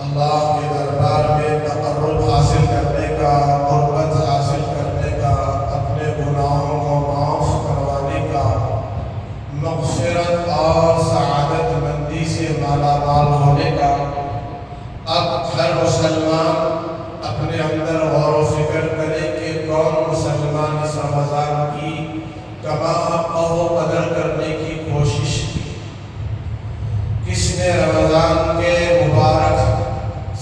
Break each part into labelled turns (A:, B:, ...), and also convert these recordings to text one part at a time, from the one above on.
A: اللہ کے دربار میں تقرب حاصل کرنے کا، قربت حاصل کرنے کا، اپنے گناہوں کو معاف کروانے کا، مغفرت اور سعادت مندی سے مالا مال ہونے کا۔ اب ہر مسلمان اپنے اندر غور و فکر کرے کہ کون مسلمان اس رمضان کی کما حق و قدر کرنے کی کوشش کی، کس نے رمضان کے مبارک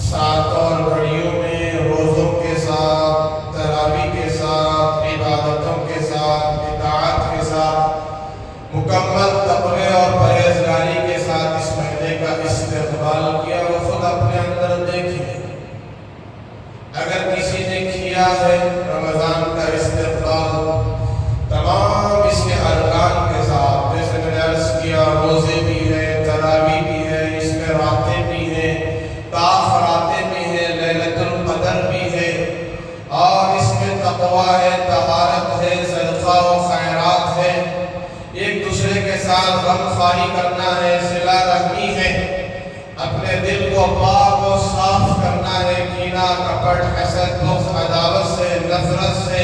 A: ساتوں اور گھڑیوں میں روزوں کے ساتھ، تراویح کے ساتھ، عبادتوں کے ساتھ، اطاعت کے ساتھ، مکمل تقوی اور پرہیزگاری کے ساتھ اس مہینے کا استقبال کیا، وہ خود اپنے اندر دیکھیں۔ اگر کسی نے کیا ہے رمضان کا استقبال تمام اس کے ارکان کے ساتھ، جیسے میں نے عرض کیا، روزے بھی ہیں، تراویح بھی ہے، اس میں راتیں بھی ہیں، تاخراتیں بھی ہیں، لیلۃ القدر بھی ہے، اور اس میں تقویٰ ہے، طہارت ہے، صدقہ و خیرات ہے، ایک دوسرے کے ساتھ غم خواری کرنا ہے، صلہ رحمی ہے، اپنے دل کو پاک و صاف کرنا ہے کینہ، کپٹ، حسد، بغض، عداوت سے، نفرت سے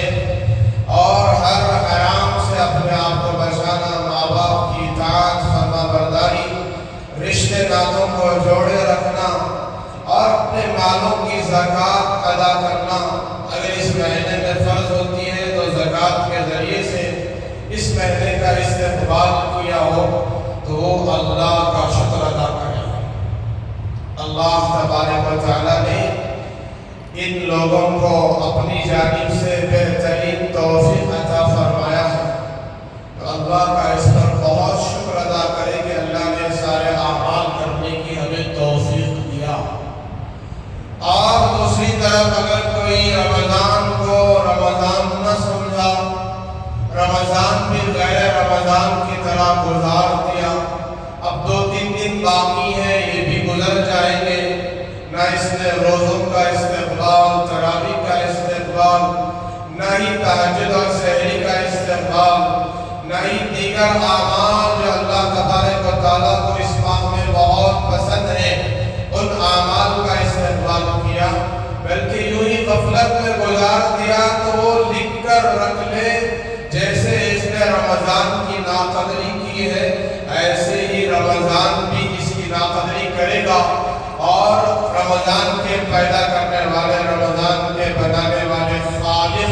A: اور ہر حرام سے اپنے آپ کو بچانا، ماں باپ کی اطاعت، فرما برداری، رشتے ناتوں کو جوڑے رکھنا اور اپنے مالوں کی زکوٰۃ ادا کرنا۔ اگر اس مہینے میں فرض ہوتی ہے تو زکوٰۃ کے ذریعے سے اس مہینے کا استقبال کیا ہو تو وہ اللہ کا شکر ادا کرے۔ اللہ تبارک و تعالیٰ نے ان لوگوں کو اپنی جانب سے بہترین توفیق عطا فرمایا ہے، تو اللہ کا اس پر بہت شکر ادا کرے کہ اللہ نے سارے اعمال کرنے کی ہمیں توفیق دیا۔ اور دوسری طرف اگر کوئی رمضان کو رمضان نہ سمجھا، رمضان بھی غیر رمضان کی طرح گزار دیا، اب 2-3 دن باقی ہیں، یہ بھی گزر جائیں گے، نہ اس نے روزوں کا استقبال، تراویح کا استقبال، نہ ہی تہجد اور سحری کا استقبال، نہ ہی دیگر اعمال جو اللہ تبارک و تعالیٰ کو اس ماہ میں بہت پسند ہے ان اعمال کا استقبال کیا، بلکہ یوں ہی غفلت میں گزار دیا، تو وہ لکھ کر رکھ لے جیسے اس نے رمضان کی ناقدری کی ہے، ایسے ہی رمضان بھی اس کی ناقدری کرے گا، اور رمضان کے پیدا کرنے والے، رمضان کے بنانے والے خالق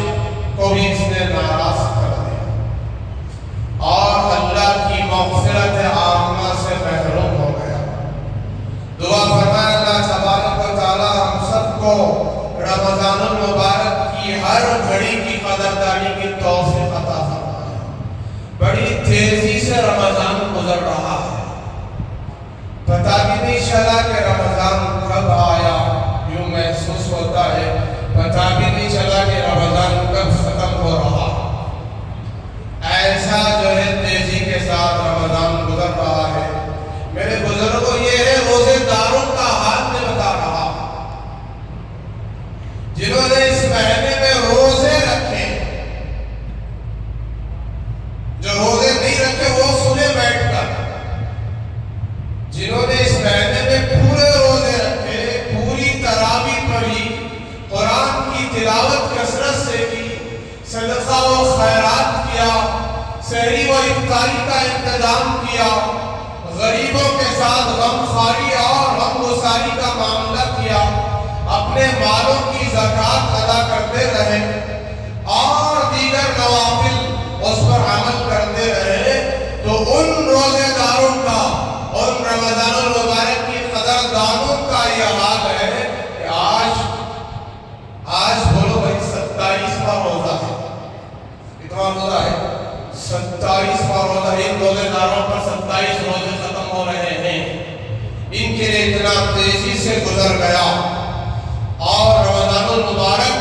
A: کو بھی اس نے ناراض کر دیا اور اللہ کی مغفرت عامہ سے محروم ہو گیا۔ دعا فرمائے اللہ تبارک و تعالیٰ ہم سب کو رمضان المبارک کی ہر گھڑی کی قدردانی کی توفیق عطا فرمائے۔ بڑی تیزی سے رمضان گزر رہا ہے، پتہ بھی نہیں چلا کہ رمضان کب آیا، یوں محسوس ہوتا ہے، پتہ بھی نہیں چلا کہ رمضان کب ختم ہو رہا، ایسا جو ہے تیزی کے ساتھ رمضان گزر رہا ہے۔ میرے بزرگوں، یہ ہے روزے داروں کا حال میں بتا رہا، جنہوں نے اس مہینے میں روزے رکھے، جو روزے نہیں رکھے وہ سنے بیٹھ کر، جنہوں نے اس مہینے میں پورے روزے رکھے، پوری تراویح پڑھی، قرآن کی تلاوت کثرت سے کی، صدقہ و خیرات کیا، سحری و افطاری کا انتظام کیا، غریبوں کے ساتھ غم خواری اور غم گساری کا معاملہ کیا، اپنے مالوں کی زکوٰۃ ادا کرتے رہے اور دیگر نوافل اس پر عمل کرتے رہے، تو ان روزے داروں کا، ان رمضان المبارک کی قدردانوں کا یہ حال ہے کہ آج بولو بھائی 27واں روزہ ہے، کتنا روزہ ہے؟ 27واں روزہ۔ ان روزے داروں پر 27 روزے ختم ہو رہے ہیں، ان کے لیے اتنا تیزی سے گزر گیا، اور رمضان المبارک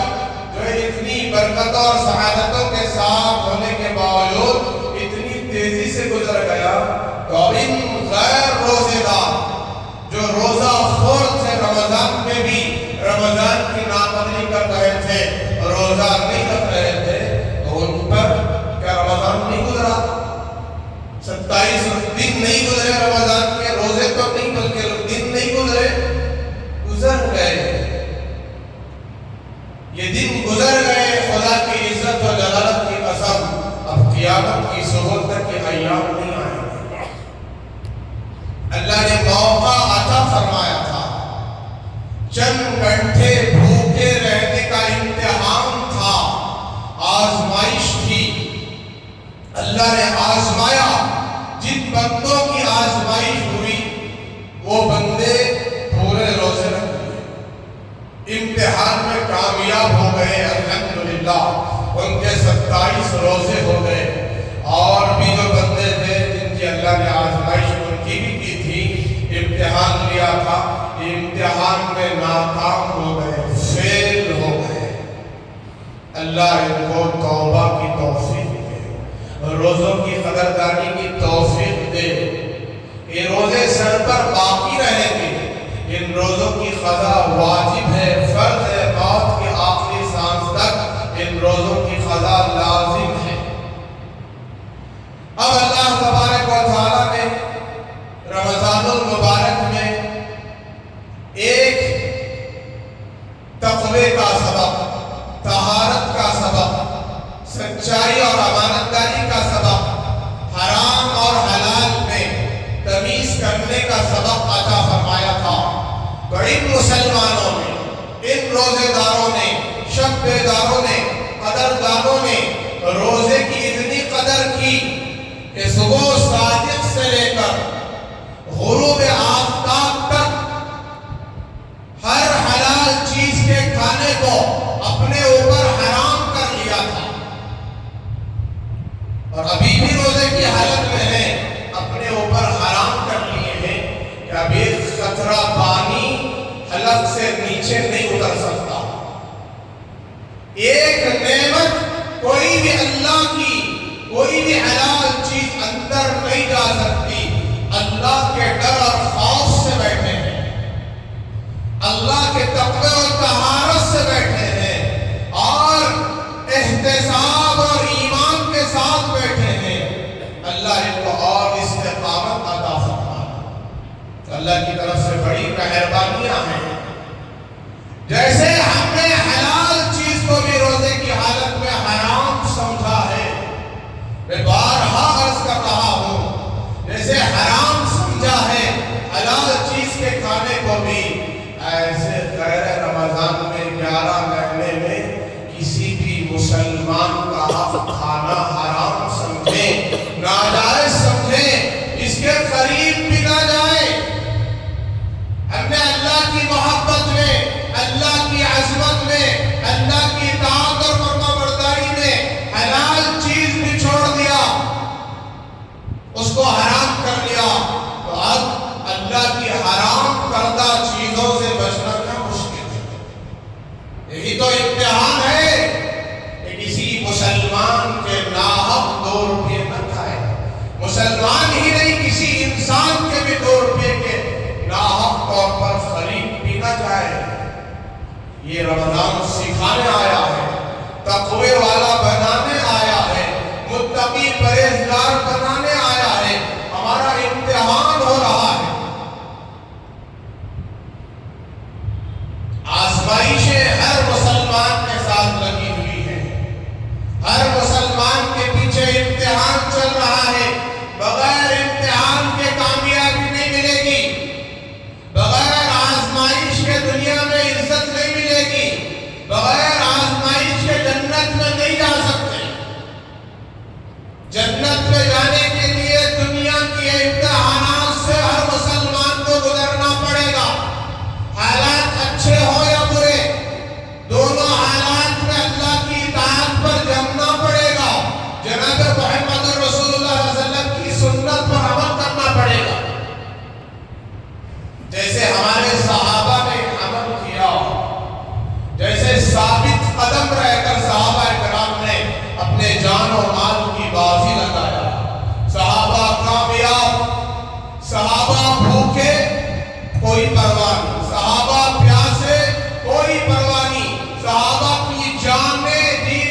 A: جو ہے اتنی برکتوں اور سعادتوں کے ساتھ ہونے کے باوجود اتنی تیزی سے گزر گیا، تو اب ان غیر روزے دار جو روزہ خور تھے، رمضان میں بھی رمضان کی ناقدری کر رہے تھے، روزہ نہیں رکھ رہے تھے، تو ان پر کیا رمضان نہیں گزرا؟ 27 دن نہیں گزرے رمضان کے، روزے تو نہیں بلکہ دن نہیں گزرے، گزر گئے، یہ دن چند گھنٹے بھوکے رہنے کا امتحان تھا، آزمائش تھی۔ اللہ نے آزمایا، جن بندوں کی آزمائش ہوئی وہ بندے پورے روزے رکھ لیے، امتحان میں کامیاب ہو گئے الحمدللہ، ان کے 27 روزے ہو گئے۔ اور بھی جو بندے تھے جن کی اللہ نے آزمائش ان کی بھی کی تھی، امتحان لیا تھا، امتحان میں ناکام ہو گئے، فیل ہو گئے۔ اللہ ان کو توبہ کی توفیق دے، روزوں کی قدردانی کی توفیق دے۔ یہ روزے سر پر باقی رہیں گے، ان روزوں کی قضا واجب ہے، فرض ہے، موت کے آخری سانس تک ان روزوں کی قضا لازم ہے۔ اب اللہ تبارک و تعالیٰ نے رمضان المبارک میں ایک تقوی کا سبق، طہارت کا سبق، سچائی اور امانتداری کا سبق، حرام اور حلال میں تمیز کرنے کا سبق عطا فرمایا تھا۔ تو ان مسلمانوں نے، ان روزے داروں نے، شب بیداروں نے، قدردانوں نے روزے کی اتنی قدر کی کہ صبح صادق سے لے کر غروب آفتاب تک ہر حلال چیز کے کھانے کو اپنے اوپر حرام کر لیا تھا، اور ابھی بھی روزے کی حالت میں ہیں، اپنے اوپر حرام کر لیے ہیں کہ اب ایک قطرہ پانی حلق سے نیچے نہیں اتر سکتا۔ ایک نعمت کوئی بھی اللہ کی، کوئی بھی حلال چیز اندر نہیں جا سکتی۔ اللہ کے ڈر اور خوف سے بیٹھے ہیں، اللہ کے تقوی اور طہارت سے بیٹھے ہیں، اور احتساب اور ایمان کے ساتھ بیٹھے ہیں۔ اللہ ان کو اور استقامت عطا فرمائے۔ اللہ کی طرف سے بڑی مہربانیاں ہیں۔ جیسے ہم نے حلال چیز کو بھی روزے کی حالت میں حرام سمجھا ہے، میں بارہا عرض کر رہا ہوں، جیسے حرام سمجھا ہے حلال چیز کے کھانے کو بھی، ایسے غیر رمضان میں 11 مہینے میں کسی بھی مسلمان کا کھانا حرام سمجھیں، ناجائز سمجھیں، اس کے قریب بھی نہ جائیں۔ ہم نے اللہ کی محبت میں، اللہ کی عظمت میں، اللہ کی اطاعت اور فرمانبرداری میں حلال چیز بھی چھوڑ دیا، اس کو حرام کر لیا، تو اب اللہ کی حرام کردہ چیزوں سے بچنا کیا مشکل ہے۔ یہی تو امتحان ہے کہ کسی مسلمان کے ناحق 2 روپے نہ کھائے، مسلمان ہی نہیں کسی انسان کے بھی 2 روپے کے ناحق طور پر خرید بھی نہ جائے۔ یہ رمضان سکھانے آیا ہے، تقوی والا بنانے آیا ہے، متقی پرہیزگار بنانے آیا ہے، ہمارا امتحان ہو رہا ہے۔ آزمائشیں ہر مسلمان کے ساتھ لگی ہوئی ہیں، ہر مسلمان کے پیچھے امتحان چل رہا ہے۔ بغیر امتحان کے کامیابی نہیں ملے گی، بغیر آزمائش کے دنیا میں عزت نہیں ملے گی، بغیر آزمائش کے جنت میں نہیں جا سکتے۔ جنت میں جانے کے لیے دنیا کی امتحانات سے ہر مسلمان کو گزرنا پڑے گا، حالات اچھے ہو یا برے، دونوں حالات میں اللہ کی اطاعت پر جمنا پڑے گا، جناب محمد رسول اللہ صلی اللہ علیہ وسلم کی سنت پر عمل کرنا پڑے گا۔ جیسے ہمارے صحابہ نے عمل کیا، جیسے ثابت قدم رہ کر صحابہ کرام نے اپنے جان و مال کی بازی لگایا، صحابہ کامیاب، صحابہ بھوکے کوئی پرواہ نہیں، صحابہ پیاسے کوئی پرواہ نہیں، صحابہ کی جانیں دی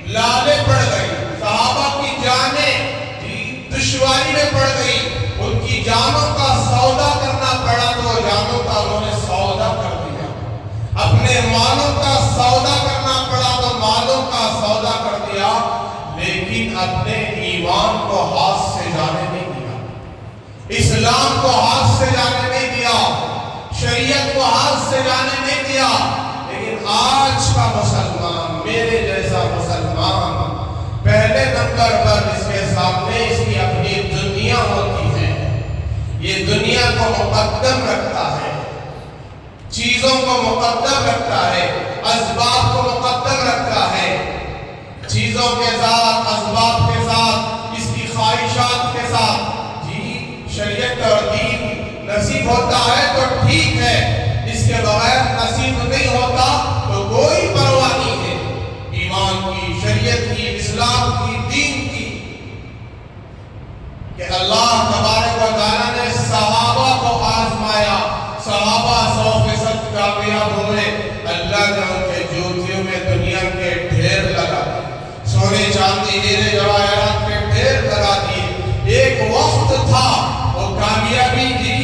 A: لالے پڑ گئی، صحابہ کی جانیں دی دشواری میں پڑ گئی، ان کی جانوں کا سودا کرنا پڑا تو جانوں کا انہوں نے سودا کر دیا، اپنے مالوں کا سودا کرنا پڑا تو مالوں کا سودا کر دیا، لیکن اپنے ایمان کو ہاتھ سے جانے نہیں دیا، اسلام کو ہاتھ سے جانے نہیں دیا، شریعت کو ہاتھ سے جانے نہیں دیا۔ دیا، لیکن آج کا مسلمان، میرے جیسا مسلمان، پہلے نمبر پر اس کے سامنے اس کی اپنی دنیا ہوتی ہے، یہ دنیا کو مقدم رکھتا ہے، چیزوں کو مقدم رکھتا ہے، اسباب کو مقدم رکھتا ہے، چیزوں کے ساتھ، اسباب کے ساتھ، اس کی خواہشات کے ساتھ۔ جی شریعت اور دین نصیب ہوتا ہے تو ٹھیک ہے، اس کے بغیر نصیب نہیں ہوتا تو کوئی پرواہ نہیں ہے ایمان کی، شریعت کی، اسلام کی، دین کی۔ کہ اللہ تبارک و تعالیٰ نے صحابہ کو آزمایا، صحابہ 100% کامیاب ہوئے، اللہ نے ان کے جوتیوں میں دنیا کے ڈھیر لگا دیے، سونے چاندی ہیرے جواہرات کے ڈھیر لگا دیے۔ ایک وقت تھا وہ کامیابی کی،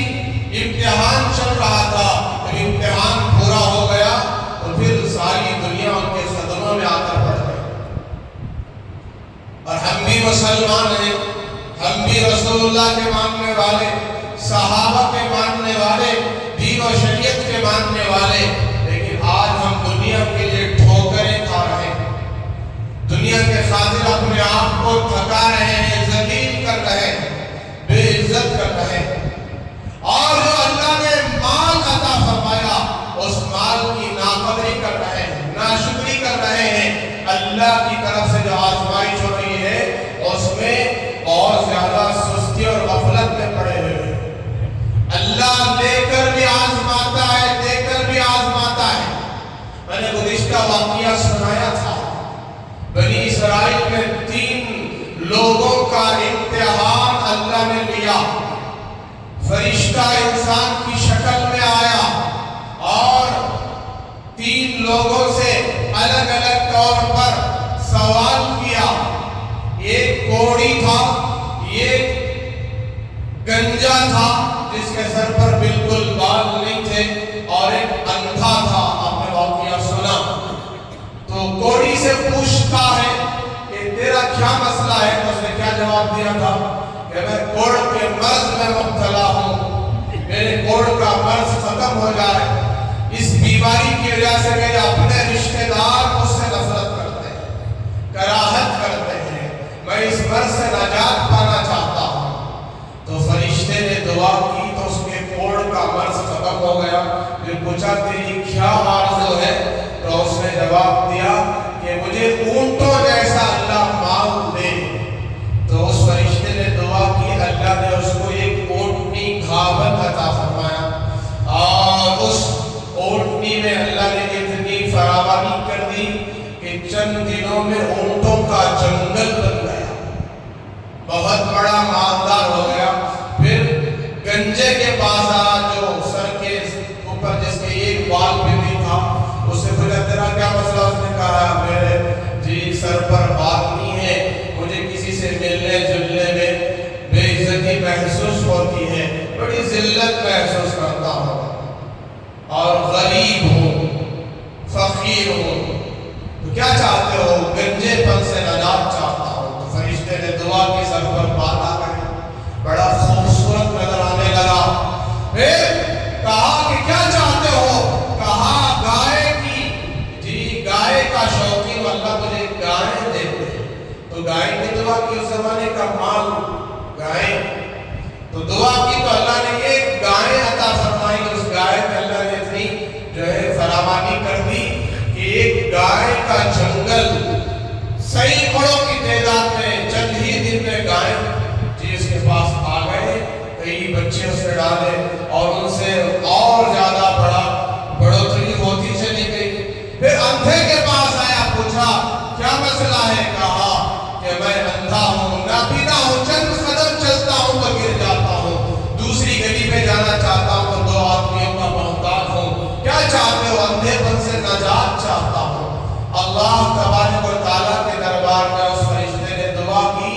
A: امتحان چل رہا تھا، جب امتحان پورا ہو گیا تو پھر ساری دنیا ان کے صدموں میں آ کر پڑ گئی۔ اور ہم بھی مسلمان ہیں، ہم بھی رسول اللہ کے ماننے والے، صحابہ کے ماننے والے، دین و شریعت کے ماننے والے، لیکن آج ہم دنیا کے لیے ٹھوکریں کھا رہے ہیں، دنیا کے خاطر اپنے آپ کو تھکا رہے ہیں، ذلیل کر رہے ہیں، بے عزت کر رہے ہیں، اور جو اللہ نے مال عطا فرمایا اس مال کی ناقدری کر رہے ہیں، ناشکری کر رہے ہیں۔ اللہ کی طرف سے جو آزمائش ہو رہی ہے اس میں اور زیادہ سستی اور غفلت میں پڑے ہوئے ہیں۔ اللہ لے کر بھی آزماتا ہے، دے کر بھی آزماتا ہے۔ میں نے گزشتہ واقعہ سنایا تھا، بنی اسرائیل میں 3 لوگوں کا امتحان اللہ نے لیا۔ فرشتہ انسان کی شکل میں آیا اور 3 لوگوں سے الگ الگ طور پر سوال کیا۔ ایک کوڑی تھا، ایک گنجا تھا جس کے سر پر بالکل بال نہیں تھے، اور ایک اندھا تھا۔ آپ نے واقعہ سنا تو کوڑی سے پوچھتا ہے کہ تیرا کیا مسئلہ ہے، تو اس نے کیا جواب دیا تھا کہ میں کوڑ کے مرض میں مبتلا ہوں، میرے کوڑ کا مرض ختم ہو جائے۔ اس بیماری کی وجہ سے میرے اپنے رشتہ دار مجھ سے نفرت کرتے ہیں، کراہت کرتے ہیں، میں اس مرض سے نجات پانا چاہتا ہوں۔ تو فرشتے نے دعا کی تو اس کے کوڑ کا مرض ختم ہو گیا۔ پھر پوچھا تیری کیا آرزو ہے، تو اس نے جواب دیا کہ مجھے اونٹوں جیسا اللہ مال دے۔ تو اس فرشتے نے دعا کی، اللہ نے اس کو ایک اونٹنی گھاون عطا فرمایا، اور اس اونٹنی میں اللہ نے اتنی فراوانی کر دی کہ چند دنوں میں اونٹوں کا جنگل بن گیا، بہت بڑا مالدار ہو گیا۔ پھر گنجے کے پاس آ جو سر کے اوپر جس کے ایک بال بھی نہیں تھا، اس سے پوچھا تیرا کیا مسئلہ، اس نے کہا میرے جی سر پر بال نہیں ہے، مجھے کسی سے ملنے جلنے میں بے عزتی محسوس ہوتی ہے، بڑی ذلت محسوس کرتا ہوں، اور غریب ہوں، فقیر ہوں، تو کیا چاہتے ہو؟ گنجے پن سے نجات چاہتا ہوں۔ تو فرشتے نے دعا کی، سر پر بال آ گئے، بڑا خوبصورت نظر آنے لگا۔ پھر کہا کہ کیا چاہتے ہو؟ کہا گائے کی، جی گائے کا شوقین، اللہ مجھے گائے دے دے۔ تو گائے کی دعا کی، اس زمانے کا مال گائے، تو دعا کی تو اللہ نے ایک گائے عطا فرمائی۔ اس گائے میں اللہ نے اتنی جو ہے فراوانی کر دی کہ ایک گائے کا جنگل سینکڑوں کی تعداد میں چند ہی دن میں گائے جی اس کے پاس آ گئے، کئی بچے اس میں ڈالے، اور ان سے اور زیادہ بڑھوتری ہوتی چلی گئی۔ پھر اندھے کے پاس آیا، پوچھا کیا مسئلہ ہے؟ کہا کہ میں اندھا ہوں، نابینا ہوں، چند قدم چلتا ہوں تو گر جاتا ہوں، دوسری گلی پہ جانا چاہتا ہوں تو 2 آدمیوں کا محتاج ہوں، کیا چاہتے ہو؟ اندھے پن سے نجات چاہتا ہوں۔ اللہ تبارک و تعالیٰ کے دربار میں اس فرشتے نے دعا کی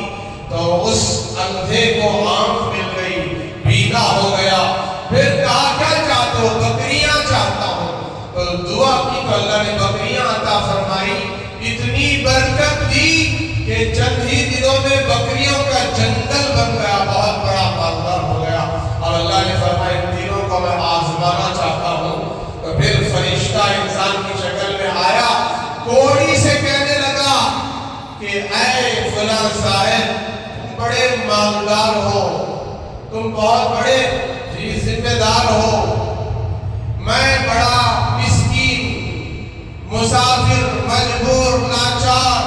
A: تو اس اندھے کو آنکھ مل گئی، بینا ہو گیا۔ پھر کہا کیا چاہتے ہو؟ بکریاں چاہتا ہوں۔ تو دعا کی تو اللہ نے بکریاں عطا فرمائی، اتنی برکت دی کہ چند ہی دنوں میں بکریوں کا جنگل بن گیا، بہت بڑا مالدار ہو گیا۔ اور اللہ نے فرمایا ان تینوں کو میں آزمانا چاہتا ہوں۔ تو پھر فرشتہ بڑے مالدار ہو، تم بہت بڑے ذمہ دار ہو، میں بڑا مسکین، مسافر، مجبور، لاچار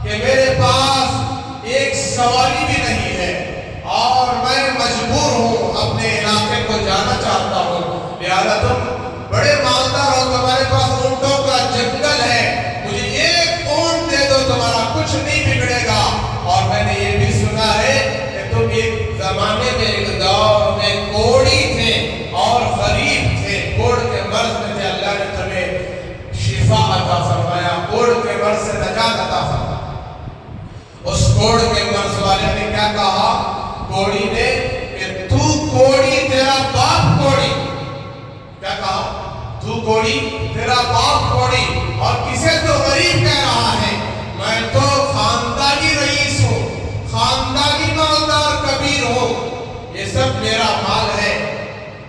A: کہ میرے پاس ایک سواری بھی نہیں ہے اور میں مجبور ہوں، اپنے علاقے کو جانا چاہتا ہوں، لہذا تم بڑے مالدار ہو، تمہارے پاس اونٹوں کا جنگل ہے، مجھے ایک اونٹ دے دو، تمہارا کچھ نہیں بگڑے گا۔ اور میں نے یہ بھی سنا ہے کہ تم ایک زمانے میں، ایک دور میں کوڑی تھے اور غریب تھے، کوڑ کے مرض میں تھے، اللہ نے تمہیں شفا عطا فرمایا، کوڑ کے مرض سے نجات عطا فرمایا۔ اس کوڑ کے مرض والے نے کیا کہا؟ کوڑی نے کہ تو کوڑی، تیرا باپ کوڑی۔ کیا کہا؟ تو کوڑی، تیرا باپ کوڑی، اور کسے تو غریب کہہ رہا ہے؟ میں تو خاندانی رئیس ہوں، خاندانی مالدار کبیر ہوں، یہ سب میرا مال ہے۔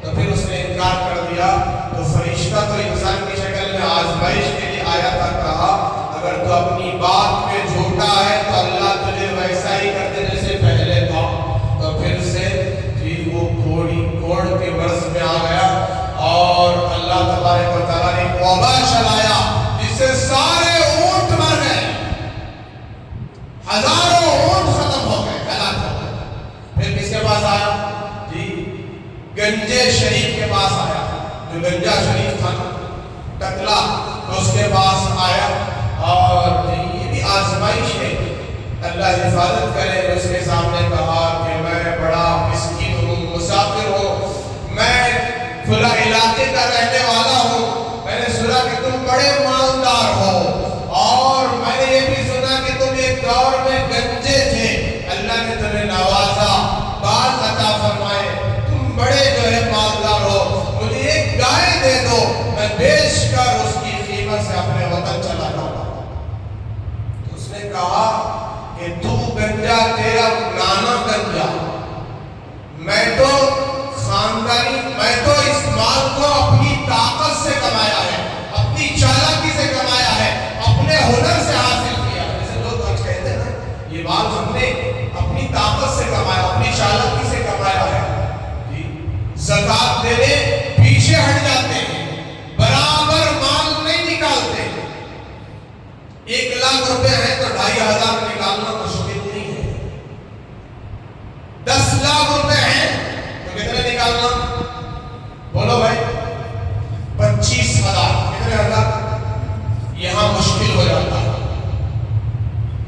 A: تو پھر اس نے انکار کر دیا۔ تو فرشتہ تو انسان کی شکل میں آزمائش کے لیے آیا تھا، کہا اگر تو اپنی بات میں جھوٹا ہے تو اللہ تجھے ویسا ہی کر دے جیسے پہلے تھا۔ تو پھر سے وہ کوڑ کے مرض میں آ گیا اور اللہ تبارک و تعالیٰ نے وبا چلایا جس سے سارے اونٹ مر گئے، ہزاروں اونٹ ختم ہو گئے، ہلاک ہو گئے۔ پھر کس کے پاس آیا؟ گنجے شریف کے پاس آیا، جو گنجا شریف تھا ٹکلا، تو اس کے پاس آیا، اور یہ بھی آزمائش ہے، اللہ حفاظت کرے۔ اس کے سامنے کہا کہ میں بڑا مسکین ہوں، مسافر ہوں، میں فلاں علاقے کا رہنے والا ہوں، میں نے سنا کہ تم بڑے مالدار ہو، اور میں نے یہ بھی سنا کہ تم ایک دور میں گنجے تھے، اللہ نے تمہیں نوازا، بال عطا فرمائے، تم بڑے جو ہے مالدار ہو، مجھے ایک گائے دے دو، میں بیچ کر اس کی قیمت سے اپنے وطن چلا جاؤں۔ تو اس نے کہا کہ تو گنجا، تیرا نانا گنجا، میں تو خاندانی، میں تو اس مال کو اپنی طاقت سے کمایا ہے، اپنی چالاکی سے کمایا ہے، اپنے ہنر سے حاصل کیا ہے۔ جیسے لوگ آج کہتے ہیں نا، یہ مال ہم نے اپنی طاقت سے کمایا، اپنی چالاکی سے کمایا ہے۔ زکات دینے پیچھے ہٹ جاتے ہیں، برابر مال نہیں نکالتے۔ 1,00,000 روپے ہے تو 2,500 نکالنا مشکل نہیں ہے۔ 10 لاکھ روپے ہیں تو کتنے نکالنا؟ بولو بھائی، 25,000، کتنے ہزار؟ یہاں مشکل ہو جاتا ہے،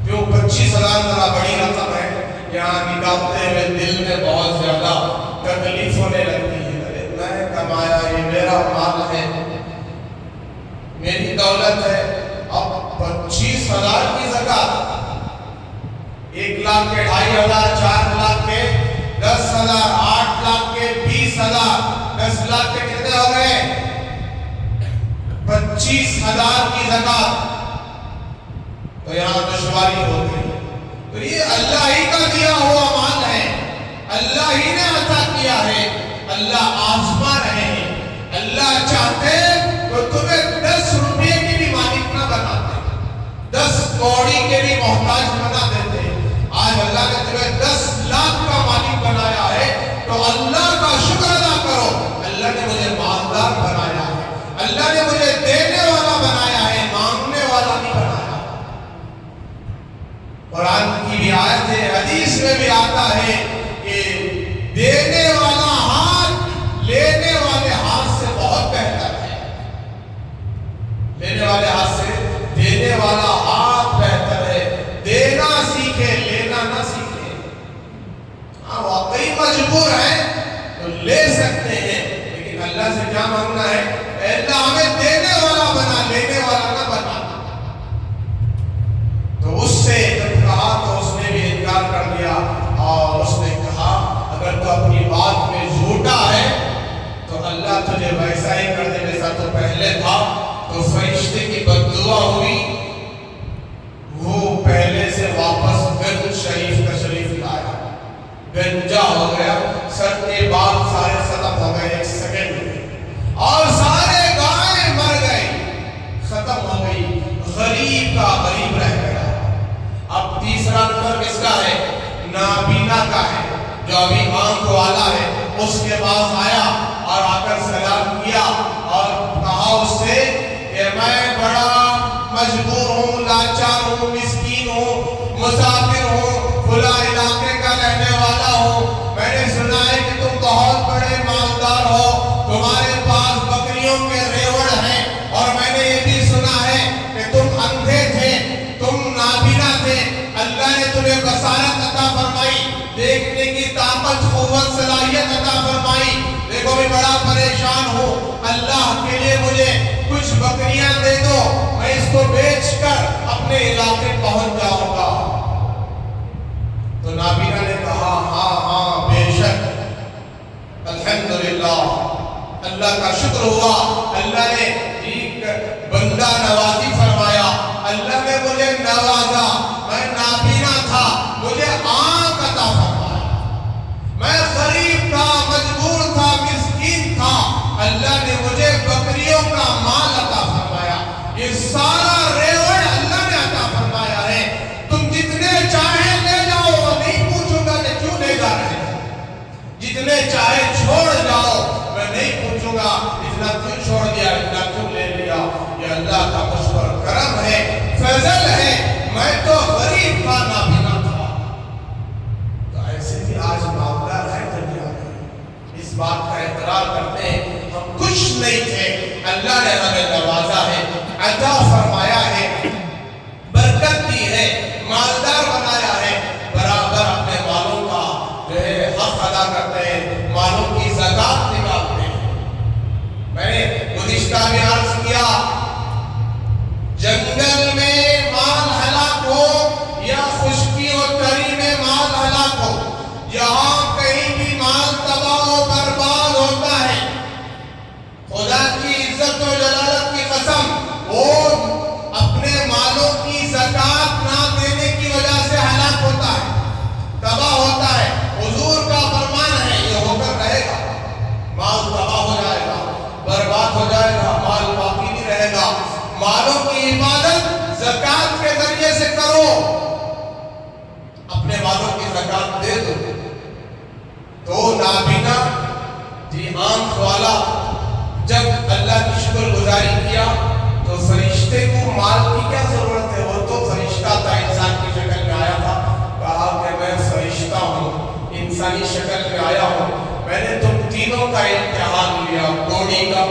A: جو 25,000 ذرا بڑی رقم ہے، یہاں نکالتے ہوئے دل میں بہت زیادہ تکلیف ہونے لگتی ہے۔ میں کمایا، یہ میرا مال ہے، میری دولت ہے، اب 25,000 کی زکات، 1,00,000 کے 2,500، 4 لاکھ کے 10,000، 8 لاکھ کے 20,000، 10 لاکھ کے کتنے ہو گئے؟ 25,000 کی زکات۔ تو یہاں دشواری ہو گئی۔ تو یہ اللہ ہی کا دیا ہوا مال ہے، اللہ ہی نے عطا کیا ہے، اللہ آزما رہے ہیں۔ اللہ چاہتے تو تمہیں 10 روپے کی بھی مالک نہ بناتے، 10 کوڑی کے بھی محتاج بنا دیتے۔ آج اللہ نے تمہیں 10 لاکھ کا مالک بنایا ہے تو اللہ کا شکر ادا کرو، اللہ نے مجھے مالدار بنایا ہے، اللہ نے مجھے دینے والا بنایا ہے، مانگنے والا نہیں بنایا۔ قرآن کی بھی آیت ہے، حدیث میں بھی آتا ہے کہ دینے والا ہاتھ لینے والے ہاتھ سے بہت بہتر ہے، لینے والے ہاتھ سے دینے والا ہاتھ بہتر ہے۔ دینا سیکھے، لینا نہ سیکھے۔ ہاں واقعی مجبور ہیں تو لے سکتے ہیں، لیکن اللہ سے کیا مانگنا ہے؟ اے اللہ ہمیں دینے والا بنا، لینے والا نہ بنا۔ تو اس سے جب کہا تو اس نے بھی انکار کر دیا، اور اس نے کہا اگر تو اپنی بات میں جھوٹا ہے تو اللہ تجھے ویسا ہی کر دے جیسا تو پہلے تھا۔ تو فرشتے کی بد دعا ہوئی، وہ پہلے سے واپس گنج شریف تشریف لایا، گنجا ہو گیا، سر کے بال سارے ختم ہو گئے 1 سیکنڈ میں، اور سارے گائے مر گئے، ختم ہو گئی، غریب کا غریب رہ گیا۔ اب تیسرا نمبر کس کا ہے؟ نابینا کا ہے، جو ابھی آنکھ والا ہے، اس کے پاس آیا اور آ کر سلام کیا اور کہا اس سے کہ میں بڑا مجبور ہوں، لاچار ہوں، مسکین ہوں، مسافر ہوں، فلاں علاقے کا رہنے والا ہوں، میں نے سنا ہے کہ تم بہت بڑے مالدار ہو، تمہارے پاس بکریوں کے ریوڑ ہیں، اور میں نے یہ بھی سنا ہے کہ تم اندھے تھے، تم نابینا تھے، اللہ نے تمہیں بصارت عطا فرمائی، دیکھنے کی طاقت، قوت، صلاحیت عطا فرمائی، دیکھو میں بڑا پریشان ہوں، اللہ کے لیے مجھے کچھ بکریاں دے دو، میں اس کو بیچ کر اپنے علاقے پہنچ جاؤں گا۔ تو نابینا نے کہا ہاں ہاں بے شک، الحمدللہ، اللہ کا شکر ہوا، اللہ نے ایک بندہ نوازی فرمایا، اللہ نے مجھے نوازا، میں نابینا تھا، مجھے آنکھ عطا فرمایا، میں غریب تھا، مجبور تھا، مسکین تھا، اللہ نے مجھے بکریوں کا مال عطا فرمایا، یہ سارا ریوڑ اللہ نے عطا فرمایا ہے، تم جتنے چاہے لے جاؤ، نہیں پوچھوں گا کہ کیوں لے جا رہے ہیں، جتنے چاہے چھوڑ جاؤ، میں نہیں پوچھوں گا اتنا کیوں چھوڑ دیا، اتنا کیوں لے لیا، یہ اللہ کا مجھ پر کرم ہے، فضل ہے، میں تو غریب تھا، نابینا تھا۔ تو ایسے بھی آج معاملہ ہے دنیا میں، اس بات کا اقرار کرتے ہیں ہم کچھ نہیں تھے، اللہ نے ہمیں نوازا ہے، عطا فرمایا ہے، برکت دی ہے، مالدار بنایا ہے، برابر اپنے مالوں کا جو ہے حق ادا کرتے ہیں، مالوں کی زکات نکالتے ہیں۔ میں نے گزشتہ میں عرض کیا، جنگل میں مال ہلاک ہو یا خشکی و تری میں مال ہلاک ہو، جہاں کہیں بھی مال تباہ و برباد ہوتا ہے، خدا کی عزت و جلالت کی قسم، وہ اپنے مالوں کی زکات نہ دینے کی وجہ سے ہلاک ہوتا ہے، تباہ ہوتا ہے، حضور کا فرمان ہے یہ ہو کر رہے گا، مال تباہ ہو جائے گا، برباد ہو جائے گا، مال باقی نہیں رہے گا، مالوں کی حفاظت زکات کے ذریعے سے کرو، اپنے مالوں کی زکات دے دو۔ تو نابینا جی آنکھ والا جب اللہ کی شکر گزاری کیا تو فرشتے کو مال کی کیا ضرورت ہے، وہ تو فرشتہ تھا، انسان کی شکل میں آیا تھا، کہا کہ میں فرشتہ ہوں، انسانی شکل میں آیا ہوں، میں نے تم تینوں کا امتحان لیا، کوڑی کا،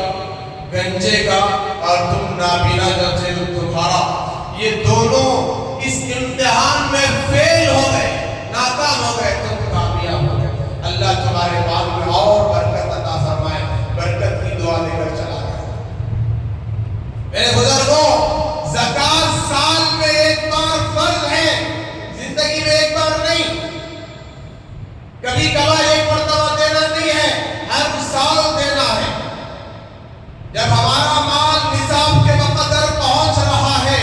A: گنجے کا اور تم نابینا جو تھے تمہارا، یہ دونوں اس امتحان میں فیل ہو گئے، ناکام ہو گئے، تم کامیاب ہو گئے، اللہ تمہارے مال میں اور برکت عطا فرمائے، برکت کی دعا دے کر چلا گیا۔ میرے بزرگوں، زکات سال میں ایک بار فرض ہے، زندگی میں ایک بار نہیں، کبھی کبھار ایک مرتبہ دینا نہیں ہے، ہر سال دینا ہے۔ جب ہمارا مال نصاب کے مقدر پہنچ رہا ہے،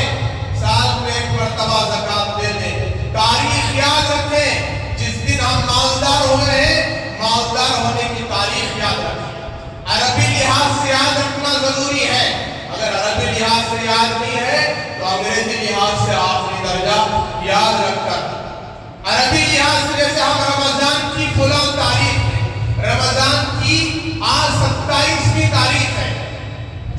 A: سال میں ایک مرتبہ زکات دے دیں، تاریخ یاد رکھیں، جس دن ہم مالدار ہوئے ہیں، مالدار ہونے کی تاریخ یاد رکھیں، عربی لحاظ سے یاد رکھنا ضروری ہے، اگر عربی لحاظ سے یاد نہیں ہے تو انگریزی لحاظ سے آخری درجہ یاد رکھ کر، عربی لحاظ سے جیسے ہم رمضان کی فلاں تاریخ ہے، رمضان کی آج 27ویں تاریخ ہے،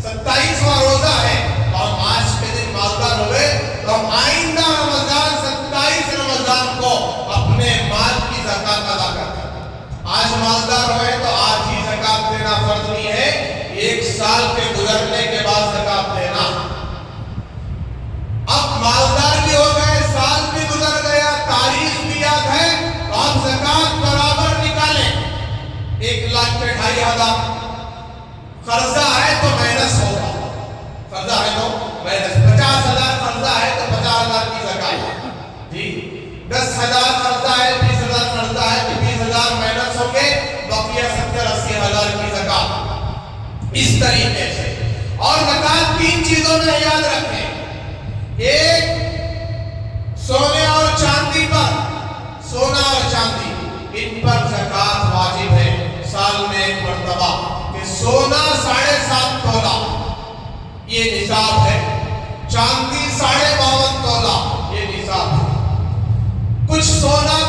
A: 27واں روزہ ہے، تو ہم آج کے دن مالدار ہوئے تو ہم آئندہ رمضان 27 رمضان کو اپنے مال کی زکات ادا کرتے ہیں۔ آج مالدار ہوئے تو آج ہی زکات دینا فرض نہیں ہے، ایک سال کے گزرنے کے بعد زکات دینا۔ اب مالدار بھی ہو گئے، سال بھی گزر گیا، تاریخ بھی یاد ہے، تو آپ زکات برابر نکالیں، 1,00,000 پہ 2,500، قرضہ ہے تو مائنس ہوگا، قرضہ ہے تو مائنس، 50,000 قرضہ ہے تو 50,000 کی زکات، جی 10,000 قرضہ ہے، 20,000 قرضہ ہے تو 20,000 مائنس ہوں گے، بقیہ 70,000-80,000 کی زکات، اس طریقے سے۔ اور زکات 3 چیزوں میں یاد رکھیں، ایک سونے اور چاندی پر، سونا اور چاندی ان پر زکات واجب ہے، سال میں ایک مرتبہ، کہ سونا 7.5 تولہ یہ نصاب ہے، چاندی 52.5 تولہ یہ نصاب ہے، کچھ سونا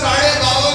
A: 52.5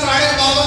A: 52.5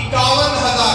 A: 51,000,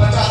A: 50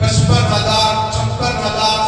A: 55,000, 56,000,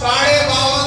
A: 52.5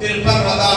A: 53,000,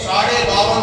A: 52.5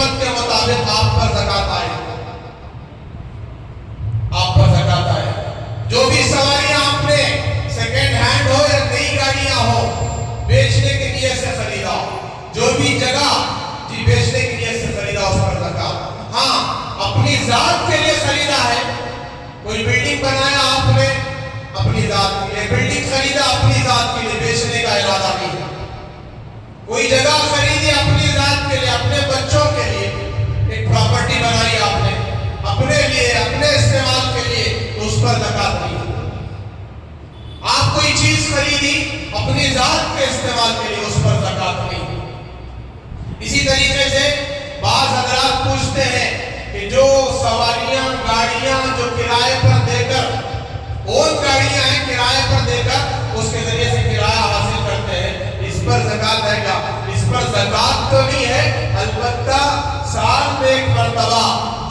A: قیمت کے مطابق آپ پر زکات آئے، آپ پر زکات آئے۔ جو بھی سواریاں آپ نے سیکنڈ ہینڈ ہو یا نئی گاڑیاں ہو بیچنے کے لیے سے خریدا، جو بھی جگہ جی بیچنے کے لیے سے خریدا اس پر زکات۔ ہاں اپنی ذات کے لیے خریدا ہے، کوئی بلڈنگ بنایا آپ نے اپنی ذات کے لیے، بلڈنگ خریدا اپنی ذات کے لیے، بیچنے کا ارادہ نہیں ہے۔ کوئی جگہ خریدی اپنی ذات کے لیے، اپنے بچوں کے لیے ایک پراپرٹی بنائی آپ نے اپنے لیے، اپنے استعمال کے لیے، تو اس پر زکات نہیں ہے۔ آپ کوئی چیز خریدی اپنی ذات کے استعمال کے لیے، اس پر زکات نہیں ہے۔ اسی طریقے سے بعض حضرات پوچھتے ہیں کہ جو سواریاں گاڑیاں جو کرائے پر دے کر، اون گاڑیاں ہیں کرائے پر دے کر اس کے ذریعے سے کرایہ حاصل کرتے ہیں، اس پر زکات ہے کیا؟ اس پر زکات تو نہیں ہے، البتہ سال میں ایک مرتبہ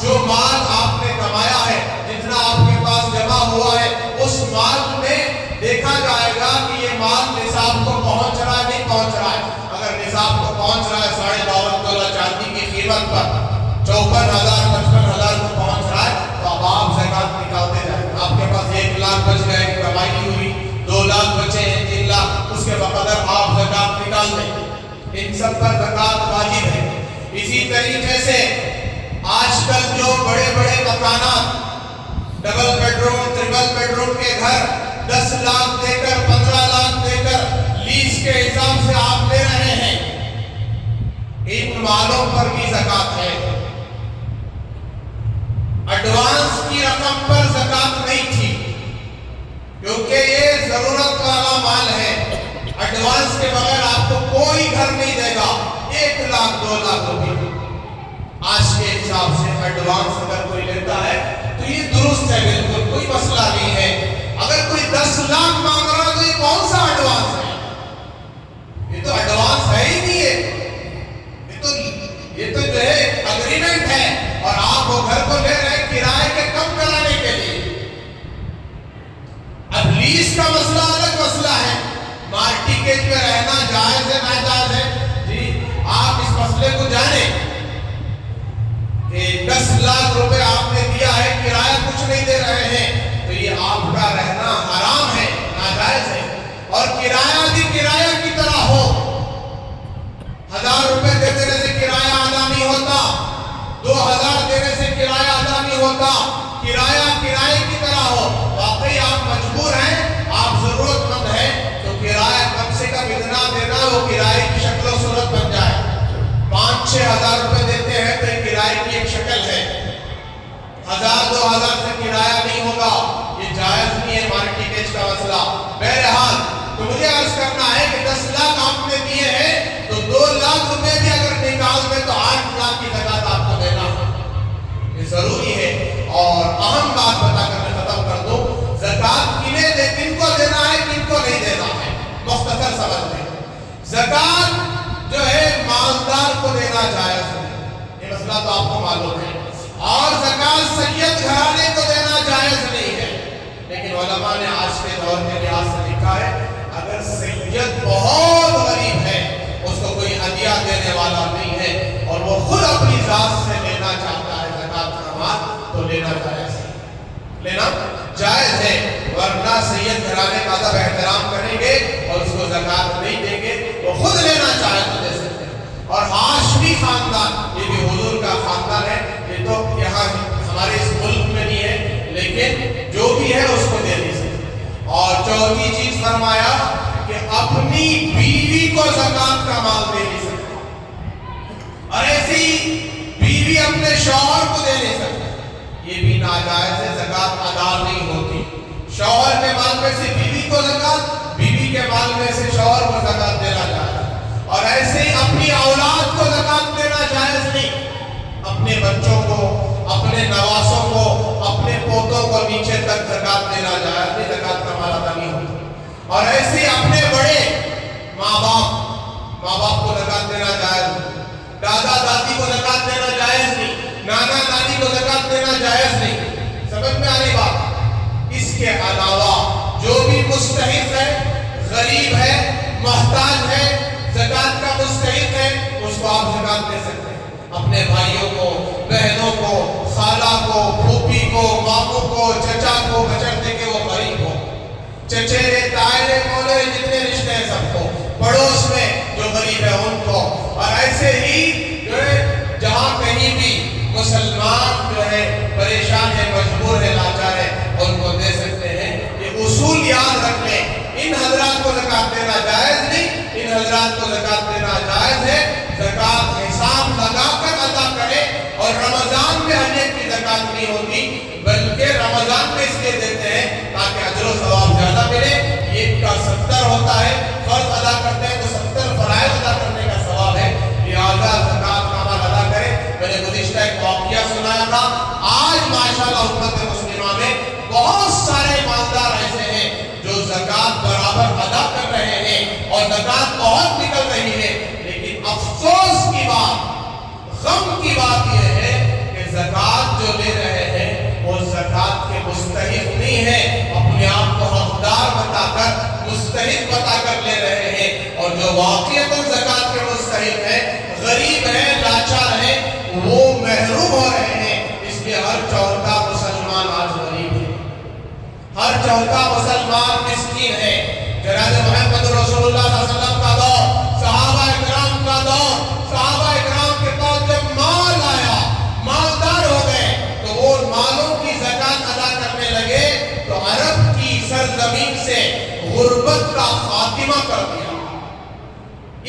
A: جو مال آپ نے کمایا ہے، جتنا آپ کے پاس جمع ہوا ہے، اس مال میں دیکھا جائے گا کہ یہ مال نصاب کو پہنچ رہا ہے نہیں پہنچ رہا ہے۔ اگر نصاب کو پہنچ رہا ہے 52.5 تولہ چاندی کی قیمت پر 54,000 55,000 کو پہنچ رہا ہے، تو اب آپ زکات نکالتے جائیں۔ آپ کے پاس 1 لاکھ بچ گئے، کمائی ہوئی 2 لاکھ بچے ہیں 3 لاکھ، اس کے بقدر آپ زکات نکال دیں، ان سب پر زکات واجب ہے۔ اسی طریقے سے آج کل جو بڑے بڑے مکانات، double bed room triple bed room کے گھر 10 لاکھ دے کر 15 لاکھ دے کر لیز کے حساب سے آپ لے رہے ہیں، ان مالوں پر بھی زکات ہے۔ ایڈوانس کی رقم پر زکات نہیں تھی، کیونکہ یہ ضرورت والا مال ہے۔ ایڈوانس کے بغیر آپ کو کوئی گھر نہیں دے گا، 1 لاکھ 2 لاکھ روپے آج کے حساب سے ایڈوانس اگر کوئی لیتا ہے تو یہ درست ہے، بالکل کوئی مسئلہ نہیں ہے۔ اگر کوئی 10 لاکھ مانگ رہا ہے تو یہ کون سا ایڈوانس ہے؟ یہ تو ایڈوانس ہے ہی نہیں ہے، یہ تو جو ہے اگریمنٹ ہے، اور آپ وہ گھر کو لے رہے ہیں کرائے کے کم کرانے کے لیے۔ اب لیز کا مسئلہ الگ مسئلہ ہے، مارٹیگیج میں رہنا جائز ہے ناجائز ہے، جی آپ اس مسئلے کو جانیں کہ 10 لاکھ روپے آپ نے دیا ہے، کرایہ کچھ نہیں دے رہے ہیں، تو یہ آپ کا رہنا حرام ہے، ناجائز ہے۔ اور کرایہ بھی کرایہ کی طرح ہو، 1000 روپے دے دینے سے کرایہ ادا نہیں ہوتا، 2000 دینے سے کرایہ ادا نہیں ہوتا، کرایہ کرایہ کی طرح ہو۔ واقعی آپ مجبور ہیں، آپ ضرورت مند ہیں، تو کرایہ کم سے کم اتنا دینا وہ کرایہ کی شکل و صورت بن جائے۔ 5-6 ہزار روپے دیتے ہیں تو یہ کرایہ کی ایک شکل ہے، 1000-2000 سے کرایہ نہیں ہوگا، یہ جائز نہیں ہے مارٹیگیج کا مسئلہ۔ بہرحال تو مجھے عرض کرنا ہے کہ 10 لاکھ آپ نے دیے ہیں تو 2 لاکھ روپے بھی اگر نکال دیں تو 8 لاکھ کی زکات آپ کو دینا ہے، یہ ضروری ہے۔ اور اہم بات بتا کر میں ختم کر دوں، زکات کن کو دینا ہے کن کو نہیں دینا ہے، مختصر سمجھ لیں۔ زکات جو ہے مالدار کو دینا جائز ہے، یہ مسئلہ تو آپ کو معلوم ہے، اور زکات سید گھرانے کو دینا جائز نہیں ہے۔ لیکن علماء نے آج کے دور کے لحاظ سے لکھا ہے اگر سید بہت غریب ہے، اس کو کوئی ہدیہ دینے والا نہیں ہے، اور وہ خود اپنی ذات سے لینا چاہتا ہے زکات کا مال، تو لینا جائز ہے، لینا جائز ہے۔ ورنہ سید گھرانے کا ادب احترام کریں گے اور اس کو زکات نہیں دیں گے، وہ خود لینا چاہے تو دے سکتے ہیں۔ اور ہاشمی خاندان، یہ بھی حضور کا خاندان ہے، یہ تو یہاں ہمارے اس ملک میں نہیں ہے، لیکن جو بھی ہے اس کو دے نہیں سکتے۔ اور چوتھی چیز فرمایا کہ اپنی بیوی کو زکات کا مال دے نہیں سکتا، اور ایسی بیوی اپنے شوہر کو دے نہیں سکتا، یہ بھی ناجائز ہے، زکات ادا نہیں ہوتی۔ شوہر کے مال میں سے بیوی کو زکات، بیوی کے مال میں سے شوہر کو زکات دینا جائز، اور ایسے ہی اپنی اولاد کو زکات دینا جائز نہیں، اپنے بچوں کو، اپنے نواسوں کو، اپنے پوتوں کو نیچے تک زکات دینا جائز نہیں، زکات کا مال ادا نہیں ہوتا۔ اور ایسے ہی اپنے بڑے ماں باپ کو زکات دینا جائز نہیں، دادا دادی کو زکات دینا جائز نہیں، نانا نانی کو زکات دینا جائز نہیں۔ سمجھ میں آ رہی بات؟ اس کے علاوہ جو بھی مستحق ہے، غریب ہے، محتاج ہے، زکات کا مستحق ہے، اس کو آپ زکات دے سکتے ہیں۔ اپنے بھائیوں کو، بہنوں کو، خالہ کو، پھوپھی کو، ماموں کو، چچا کو، بچرتے کہ وہ غریب ہو، چچیرے تائرے مولے جتنے رشتے ہیں سب کو، پڑوس میں جو غریب ہے ان کو، اور ایسے ہی جو ہے جہاں کہیں بھی مسلمان جو ہے پریشان ہے، مجبور ہے، لاچار ہے، ان کو دے سکتے ہیں۔ یہ اصول یاد رکھ لیں، ان حضرات کو زکوٰۃ دینا جائز نہیں، ان حضرات کو زکوٰۃ دینا جائز ہے۔ زکوٰۃ حساب لگا کر ادا کرے، اور رمضان میں ہر ایک کی زکوٰۃ نہیں ہوتی، بلکہ رمضان میں اس لیے دیتے ہیں تاکہ اجر و ثواب زیادہ ملے۔ ایک کا 70 ہوتا ہے، فرض ادا کرتے ہیں تو 70 فرائض ادا کرنے کا ثواب ہے، لہٰذا زکوٰۃ کا مال ادا کرے۔ میں نے گزشتہ ایک واقعہ سنایا تھا، آج ماشاءاللہ امت مسلمہ میں بہت سارے مالدار ایسے ہیں جو زکوٰۃ برابر ادا کر رہے ہیں اور زکوٰۃ بہت نکل رہی ہے، لیکن افسوس کی بات، غم کی بات یہ ہے کہ زکوٰۃ جو لے رہے ہیں وہ زکوٰۃ کے مستحق نہیں ہے، اپنے آپ کو حقدار بتا کر، مستحق بتا کر لے رہے ہیں، اور جو واقعتاً زکوٰۃ کے مستحق ہیں، غریب ہیں، لاچار ہیں، وہ محروم ہو رہے ہیں۔ اس لیے ہر چوتھا مسلمان آج غریب ہے، ہر چوتھا مسلمان مسکین ہے۔ جناب محمد رسول اللہ صلی اللہ علیہ وسلم کا دور، صحابہ اکرام کا دور، صحابہ اکرام کے پاس جب مال آیا، مالدار ہو گئے، تو وہ مالوں کی زکوٰۃ ادا کرنے لگے تو عرب کی سرزمین سے غربت کا خاتمہ کر دیا،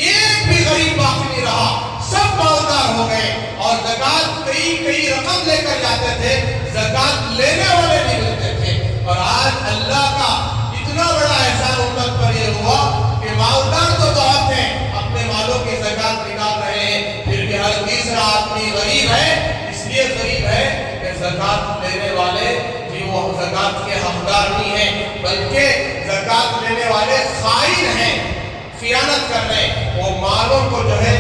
A: ایک بھی غریب باقی نہیں رہا، سب مالدار ہو گئے، اور زکوٰۃ کئی رقم لے کر جاتے تھے، زکوٰۃ لینے والے نہیں ملتے تھے۔ اور آج اللہ کا اتنا بڑا احسان امت پر یہ ہوا کہ مالدار تو بہت ہیں، اپنے مالوں کی زکوٰۃ نکال رہے ہیں، پھر بھی ہر تیسرا آدمی غریب ہے۔ اس لیے غریب ہے کہ زکوٰۃ لینے والے بھی وہ زکوٰۃ کے حقدار نہیں ہیں، بلکہ زکوٰۃ لینے والے خائن ہیں، خیانت کر رہے ہیں، وہ مالوں کو جو ہے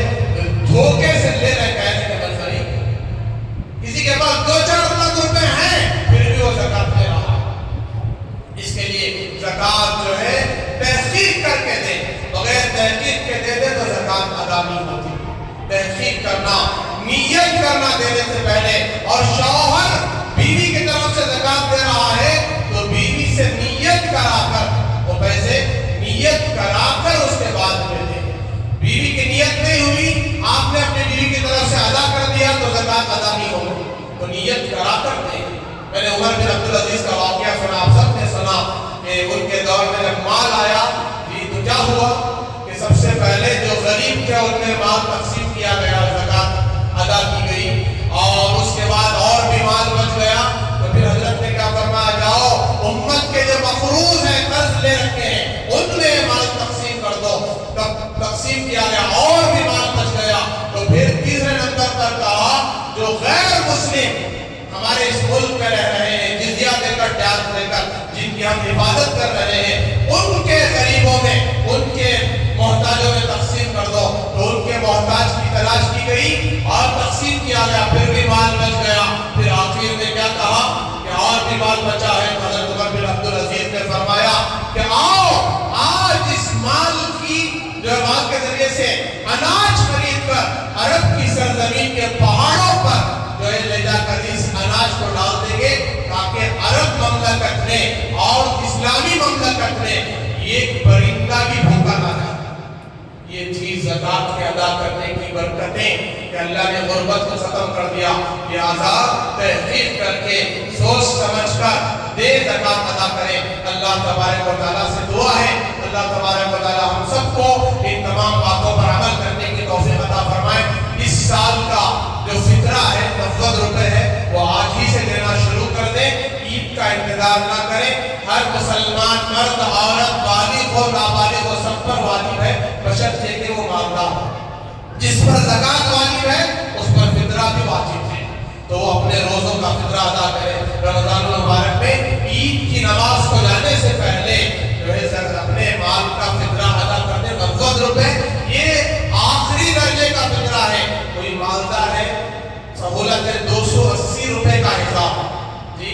A: دھوکے سے لے رہے، کہنے کے منظری کسی کے پاس 2-4 لاکھ روپے ہیں پھر بھی وہ زکوٰۃ لے رہا۔ اس کے لیے زکوٰۃ جو ہے تحقیق کر کے دے، بغیر تحقیق کے دے تو زکوٰۃ ادا نہیں ہوتی۔ تحقیق کرنا، نیت کرنا دینے سے پہلے، اور شوہر بیوی کی طرف سے زکوٰۃ دے رہا ہے تو بیوی سے نیت کرا کر، وہ پیسے نیت کرا کر اس کے بعد میں دے۔ بیوی کی نیت نہیں ہوئی، آپ نے اپنی بیوی کی طرف سے ادا کر دیا تو زکوٰۃ ادا نہیں ہوگی، تو نیت کرا کر دیں۔ میں نے عمر بن عبدالعزیز کا واقعہ سنا، آپ سب نے سنا کہ ان کے دور میں جب مال آیا تو کیا ہوا کہ سب سے پہلے جو غریب تھے ان میں مال تقسیم کیا گیا، زکوٰۃ ادا کی گئی، اور اس کے بعد اور بھی مال بچ گیا تو پھر حضرت نے کیا فرمایا، جاؤ امت کے جو مقروض ہیں، قرض لے رکھے ہیں، ان میں مال تقسیم کر دو۔ تب تقسیم کیا گیا اور بھی مال بچ گیا، تو پھر تیسرے نمبر پر کہا جو غیر مسلم ہمارے اس ملک میں رہ رہے ہیں، جزیہ دے کر، ٹیکس دے کر، جن کی ہم حفاظت کر رہے ہیں، ان کے غریبوں میں، ان کے محتاجوں میں تقسیم کر دو۔ تو ان کے محتاج کی تلاش کی گئی اور تقسیم کیا گیا، پھر بھی مال بچ گیا۔ پھر آخر میں کیا کہا کہ اور بھی مال بچا ہے، حضرت عمر بن عبدالعزیز نے فرمایا کہ آؤ آج اس مال کی جو مال کے ذریعے سے اناج خرید کر عرب کی سرزمین کے پہاڑوں پر جو ہے لے جا کر اس اناج کو ڈال دیں گے، تاکہ عرب مملکت میں اور اسلامی مملکت میں ایک پرندہ بھی بھوکا نہ رہے۔ یہ چیز زکوٰۃ کے ادا کرنے کی برکتیں کہ اللہ نے غربت کو ختم کر دیا، لہذا تحقیق کر کے سوچ سمجھ کر دے، زکوٰۃ ادا کریں۔ اللہ تبارک و تعالیٰ سے دعا ہے، اللہ تبارک و تعالیٰ ہم سب کو ان تمام باتوں پر عمل کرنے کی توفیق عطا فرمائے۔ اس سال کا جو فطرہ ہے 90 روپے ہے، وہ آج ہی سے دینا شروع کر دیں، عید کا انتظار نہ کریں۔ ہر مسلمان مرد، عورت، بالغ ہو، نابالغ ہو، سب پر واجب ہے، بشرطے کہ وہ مالدار ہو۔ جس پر زکوٰۃ واجب ہے اس پر فطرہ بھی واجب ہے، تو وہ اپنے روزوں کا فطرہ ادا کرے۔ رمضان المبارک میں عید کی نماز کو جانے سے پہلے جو ہے اپنے مال کا فطرہ ادا کرنے 90 روپے، یہ آخری درجے کا فطرہ ہے۔ کوئی مالدار ہے، سہولت ہے 280 روپے کا حساب، جی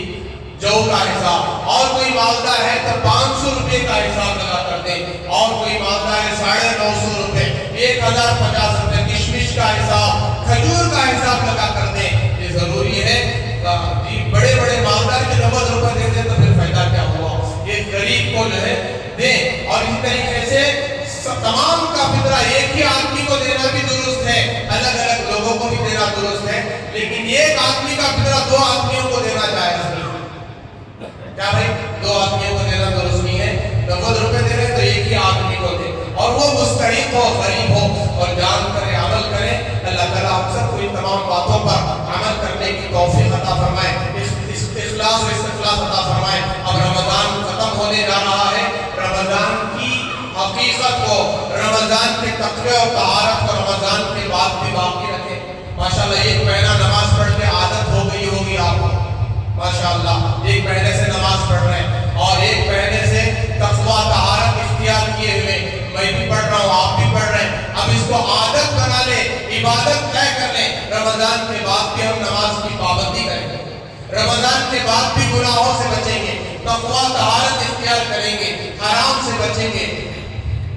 A: جو کا حساب، اور کوئی مالدار ہے تو 500 روپے کا حساب لگا کر دیں، اور کوئی مالدار ہے 950 روپے، 1050 روپے، کشمش کا حساب، کھجور کا حساب کو جو ہے دیں. اور اس طریقے سے تمام کا فطرہ ایک ہی آدمی کو دینا بھی درست ہے, الگ الگ لوگوں کو بھی دینا درست ہے, لیکن ایک آدمی کا فطرہ دو آدمیوں کو دینا جائز نہیں. کیا بھائی, دو آدمیوں کو دینا درست نہیں ہے. 90 روپے دے رہے تو ایک ہی آدمی کو دے, اور وہ مستحق ہو, غریب ہو, اور جان کرے, عمل کرے. اللہ تعالیٰ ہم سب کو ان تمام باتوں پر عمل کرنے کی توفیق عطا فرمائے, اخلاص و استخلاص عطا فرمائے. اب رمضان ختم ہونے جا رہا ہے. رمضان کی حقیقت کو, رمضان کے تقوی اور طہارت کو رمضان کے بعد بھی باقی رکھیں. ماشاءاللہ ایک مہینہ نماز پڑھ کے عادت ہو گئی ہوگی آپ کو, ماشاءاللہ ایک مہینے سے نماز پڑھ رہے ہیں, اور ایک مہینے سے تقوی طہارت اختیار کیے ہوئے, میں بھی پڑھ رہا ہوں, آپ بھی پڑھ رہے ہیں. اب اس کو عادت بنا لیں, عبادت طے کر لیں. رمضان کے بعد بھی ہم نماز کی پابندی کریں گے, رمضان کے بعد بھی گناہوں سے بچیں گے, تقوی طہارت اختیار کریں گے, حرام سے بچیں گے.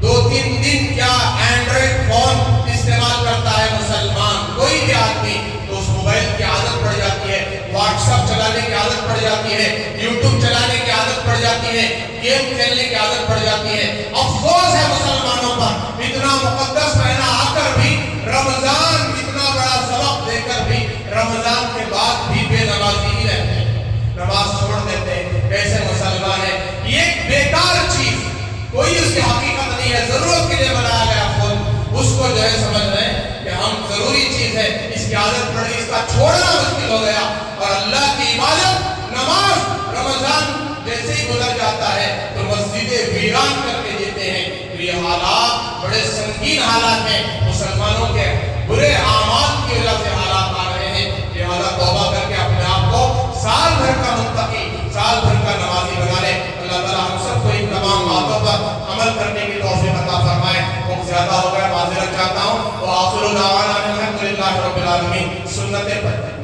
A: 2-3 دن کیا اینڈرائڈ فون استعمال کرتا ہے مسلمان, کوئی بھی آدمی, تو اس موبائل کی عادت پڑ جاتی ہے, واٹس ایپ چلانے کی عادت پڑ جاتی ہے, یوٹیوب چلانے کی عادت پڑ جاتی ہے, گیم کھیلنے کی عادت پڑ جاتی ہے. افسوس ہے مسلمانوں پر, اتنا مقدس مہینہ آ کر بھی, رمضان اتنا بڑا سبق دے کر بھی, رمضان کے بعد بھی بے نمازی ہی رہتے ہیں, نماز چھوڑ دیتے ہیں. کیسے مسلمان ہے؟ یہ ایک بیکار چیز, کوئی اس کی حقیقت نہیں ہے, ضرورت کے لیے بنایا گیا فون, اس کو جو ہے سمجھ رہے ہیں کہ ہم ضروری چیز ہے, اس کی عادت پڑ گئی, اس کا چھوڑنا مشکل ہو گیا. اور اللہ کی عبادت, نماز, رمضان جیسے ہی گزر جاتا ہے تو مسجدیں ویران کر کے دیتے ہیں. تو یہ حالات بڑے سنگین حالات ہیں, مسلمانوں کے برے اعمال کی وجہ سے حالات آ رہے ہیں. لہٰذا توبہ کر کے اپنے آپ کو سال بھر کا متقی, سال بھر کا نمازی بنا لے. اللہ تعالیٰ ہم سب کو ان تمام باتوں پر عمل کرنے کی توفیق عطا فرمائے. وقت زیادہ ہو گیا, معذرت چاہتا ہوں. وآخر دعوانا الحمد للہ رب العالمین. سنتیں پڑھتے